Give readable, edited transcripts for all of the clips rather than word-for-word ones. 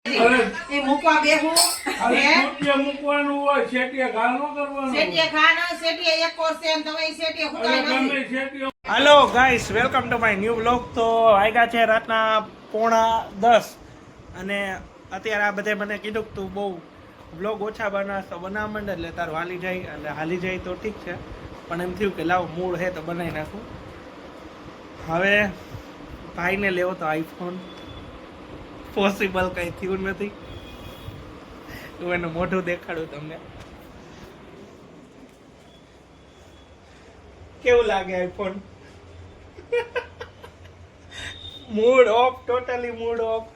એ મૂકવા બેહું મૂકવાનું હોય શેટીએ ઘા ન કરવાનું શેટીએ ખાના શેટીએ એક કોર્સ એમ તમે શેટીએ હુકાય નથી hello guys welcome to my new vlog. તો વાગ્યા છે રાતના 9:30 અને અત્યારે આ બધે મને કીધું કે તું બહુ વ્લોગ ઓછા બનાવ તો બનાવવા માંડે એટલે તારું હાલી જાય એટલે હાલી જાય તો ઠીક છે, પણ એમ થયું કે લાવ મૂળ હે તો બનાવી નાખું. હવે ભાઈને લેવો તો આઈફોન પોસિબલ કંઈ થયું નથી. હું એનું મોઢું દેખાડું તમને. કેવું લાગે iPhone? Mood off, totally mood off.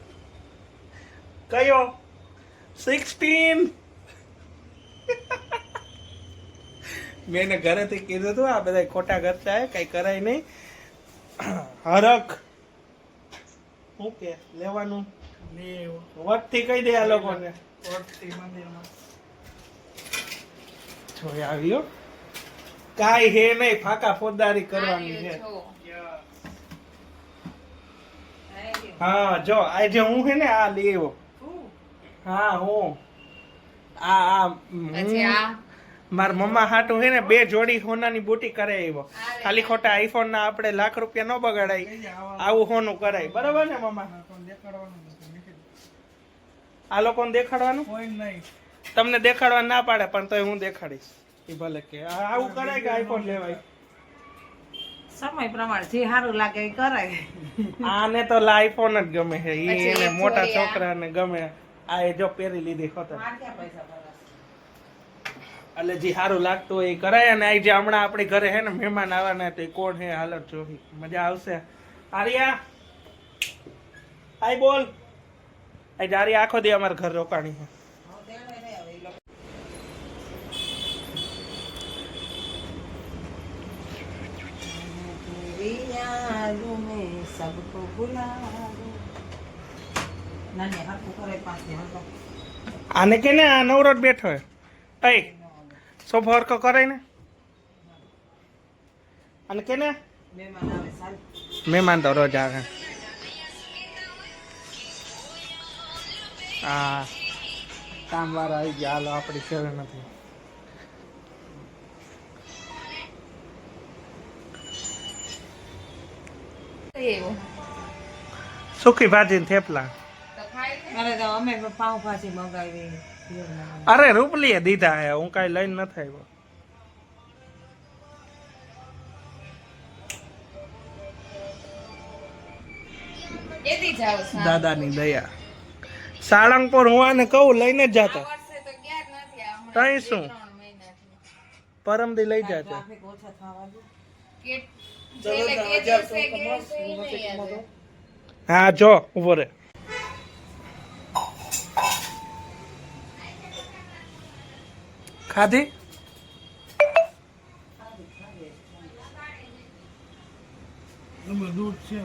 કયો 16? મેં એને ઘરેથી કીધું હતું આ બધા ખોટા ખર્ચા હે, કઈ કરાય નહીં. હરખ શું કે લેવાનું વટથી કહી દે આ લોકોને. જોઈ આવ્યો કાઈ હે નહીં, ફાકા ફોજદારી કરવાની છે. હા જો આજે હું હે ને આ લેવો. હા હું આ મારા મમ્મા હાટું હે ને 2 જોડી સોનાની બુટી કરે આવ્યો. ખાલી ખોટા આઈફોન ના આપણે લાખ રૂપિયા ન બગાડાય, આવું સોનું કરાય. બરાબર ને મમ્મા? આ લોકોને દેખાડવાનું કોઈ નહીં, તમને દેખાડવા ના પાડે પણ તોય હું દેખાડીશ. એ ભલે કે આવું કરાય કે આઈફોન લેવાય. સમય પ્રમાણે જે સારું લાગે એ કરાય. આને તો આઈફોન જ ગમે છે, એને મોટા છોકરાને ગમે. આ એ જો પહેરી લીધી ખતર એટલે જે સારું લાગતું હોય એ કરાય. અને આ જે હમણાં આપણી ઘરે હે ને મહેમાન આવવાના તો એ કોણ હે હાલત જોઈ મજા આવશે. આર્યા હાય બોલ. આજે આર્યા આખો દી અમારા ઘર રોકાણી છે. આને કે ને આ નવરો બેઠો હે. અય સોફો હરકો કરાય ને. અને કે ને મહેમાન તો રોજ આવે. હા કામ વાળા આવી ગયા. હાલો આપણી સેવે નથી. સુકી ભાજી ને થેપલા. અરે તો અમે પાવભાજી મંગાવી. અરે રૂપલીએ દીધા હે, હું કઈ લઈને નથી આવ્યો. દાદાની દયા. સાળંગપુર હું આને કહું લઈને જ જાતા. તઈ શું પરમદી લઈ જાતા. હા જો ઉભો રે. ખાધી દૂધ છે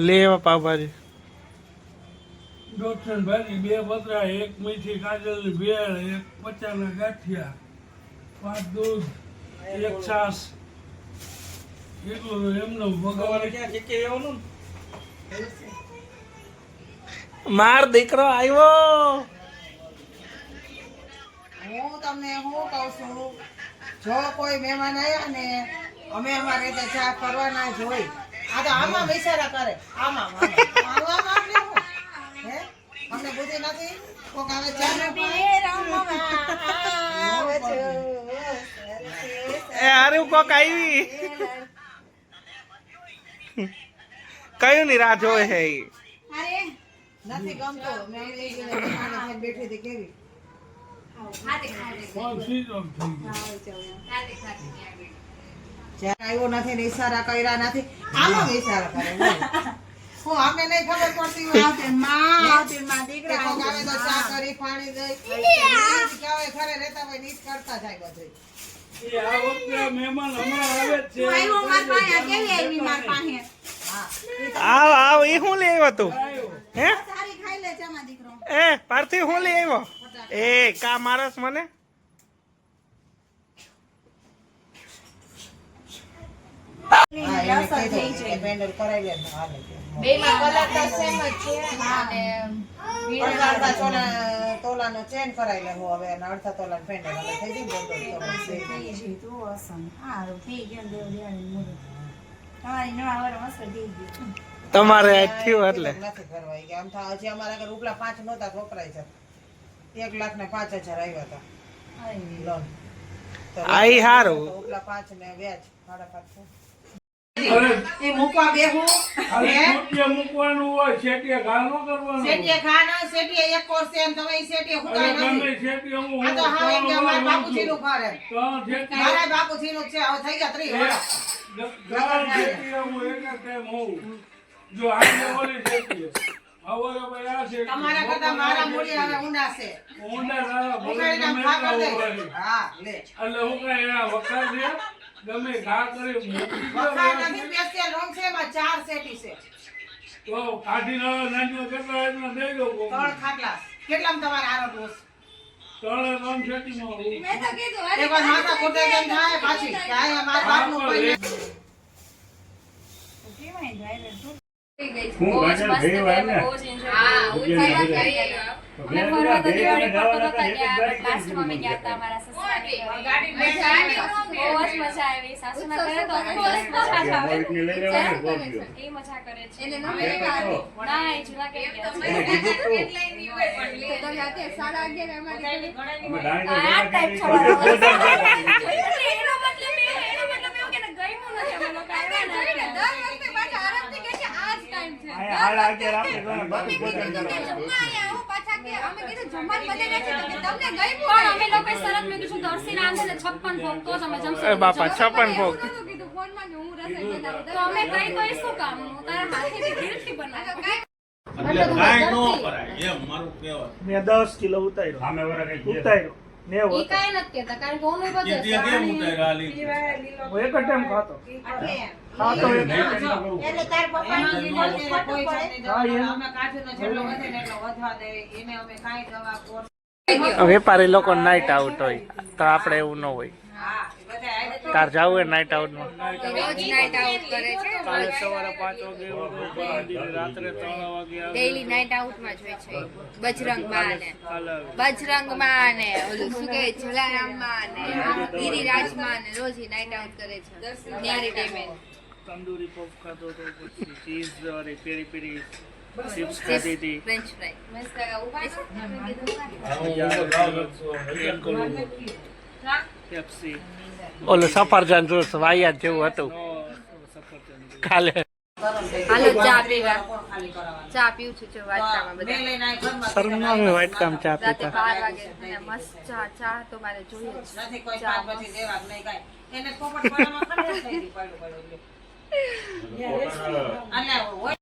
લેવા પાવભાજી. દોઢસો ભાજી, 2 બતરા, 1 મીઠી કાજલની ભેળ, 1 પચાના ગાંઠિયા, 5 દૂધ, 1 છાસ. એટલું એમનો ભગવાન ક્યાં જગ્યાએ આવવાનું. માર દીકરો આવ્યો. હું તમને શું કહું છું, જો કોઈ મહેમાન આવ્યા ને અમે અમારે રીતે ચા કરવાના જ હોય. આ તો આમાં વિચારા કરે. આમાં હે અમને બુદ્ધિ નથી. કોક આવે ચા એ હારું કોક આવી. કયું ની રાહ જોવે હે? નથી ગમતું. મેં બેઠી હતી કેવી આવ્યો નથી ને ઈશારા કર્યા નથી. આમાં ઈશારા કરે હું અમને નહીં ખબર પડતી હોય. દીકરા આવે તો ચા કરી પાણી દઈ ઘરે રહેતા હોય નીચ કરતા જાય બધું. આવ આવ એ હું લઈ આવ્યો તું? હે એ પાર્થિવ હું લઈ આવ્યો? એ કા મારસ મને એને અસર થઈ કીધું કે જાય. પેન્ડલ કરાવી લે તો હાલે કે. બેમાં કલર તો સેમ જ છે અને અડધા તોલાનો ચેન કરાવી લે હું હવે અને અડધા તોલાનો પેન્ડલ એટલે થઈ ગયું ને દોઢ તોલાનું થઈ ગયું. થઈ ગયું તું અસર. હારું થઈ ગયું ને દેવ દેવાની મુહૂર્ત. તમારી નવા વરમ અસર થઈ ગયું. તમારે આજ થયું એટલે નથી કરવા કે આમ થા હજી અમારા ઘરે ઉપલા 5 નહોતા વપરાય છે 1,05,000 આવ્યા હતા લોન તો આઈ હારું. ઉપલા 5 ને વ્યાજ 5.5 અરે એ મૂકવા બેહું અરે છૂટીએ મૂકવાનું હોય છેટીએ ઘા ન કરવાનું શેટીએ ખાના શેટીએ એક કોર્સ એમ તમે ઈ શેટીએ અરે હુકાય ગમે નથી છેટીએ હું આ તો હા એમ કે અમારા બાપુજીનું ઘર એમ ત્રણ છેટીએ મારા બાપુજીનું જ છે હવે થઈ ગયા 30 વર્ષ ત્રણ છેટીએ હું એક જ ટાઈમ હોઉં જો આજે ઓલી છેટીએ હવે ભાઈ આ છેટીએ તમારા કરતા મારા મૂડી હવે ઊંડા છે ઊંડા સારા ભલે ઉકાળીને આમ ગમે ખા કરી એટલા દે હોય. હા લે એટલે હું કઈ એના વખાર છે ગમે ઘા કરી મૂકી દો વખાર નથી સ્પેશિયલ રોંગ છે એમાં 4 શેટી છે તો કાઢીને નાનીઓ કેટલા એટલા દઈ દો 3 ખાટલા કેટલામાં તમારે આરો ડોસ ત્રણ છેટીમાં હું મેં તો કીધું એક વાર માથા કૂટે કેમ થાય પાછી કે આ અમારા બાપનું કોઈ નથી. કેવાય ને ભાઈ તું હું ગાજર ભેળ વાળ ને હા, ઉજ્જૈન ઉજ્જૈન ભેળ. ગયા. અમે ફરવા તો દિવાળી પર તો નતા ગયા, but last માં અમે ગયા હતા અમારા સસરાને ઘરે. મજા આવી. બહુ જ મજા આવી. સાસુના ઘરે તો of course મજા જ આવે. મોહિતને લઈ લેવાનું બોલ્યો. એ મજા કરે છે. એને અમે નવી ગયા આવી. ના, એ જુનાગઢ ગયા છે. એને કીધું તું. અમે ડાણી આ type છો. એટલે એનો મતલબ એવું કે ને ગમ્યું નથી અમે લોકો આવ્યા ને એટલે. આયા હાલ આગળ આપણે ઘણા બાકી ભોજન કરવાનું. પણ અમે લોકોએ શરત મેં કીધું દર્શીને આંધે ને 56 ભોગ તો જ અમે જમશું. એ બાપા 56 ભોગ તો અમે કઈ કહીશું કામ તારા હાથેથી દિલથી બનાવો. મેં 10 કિલો ઉતાર્યો સામે વાળા કઈ ઉતાર્યો 90 ઈ હતો. કાઈ નથી કહેતા કારણ કે ઓમે બધે હું એક જ ટાઈમ ખાતો ખાતો એક એટલે તાર પપ્પા કોઈ પડે જાતની દવા નહીં. અમે કાઠીનો જેટલો વધે ને એટલો વધવા દે એને અમે કાંઈ દવા કોર્સ વેપારી લોકો નાઈટ આઉટ હોય તો આપણે એવું ન હોય. હા બધા આયે તો તાર જાવું હોય નાઈટ આઉટમાં રોજ નાઇટ આઉટ કરે છે કાલે સવારે 5 વાગે રાત્રે 3 વાગે ડેઈલી નાઇટ આઉટ માં જ હોય છે બજરંગ માં ને ઓલું શું કહે જલારામ માં ને ગિરિરાજ માં ને રોજ નાઇટ આઉટ કરે છે ન્યારી ટાઈમે તંદૂરી પફ ખાતો તો પછી ચીઝ અને પેરી પેરી ચિપ્સ ખાધી હતી. ફ્રેન્ચ ફ્રાય મસ્ત ઉભા પેપ્સી ઓલું સફરજન જ્યુસ વાયા જેવું હતું કાલે. હાલો ચા પીવા ખાલી કરાવવાનું ચા પીવું છું જો વાટકામાં મેં બધા લઈને આય ઘરમાં શરમાવે વાઈટ કામ ચા રાતે પીતા 12 વાગે અને મસ્ત ચા તો મારે જોઈએ જ નથી કોઈ ચા પાંચ પછી દેવા નહીં કાંઈ એને પોપટ પાડામાં ખંડેર થઈ ગઈ પડ્યું એટલે હોય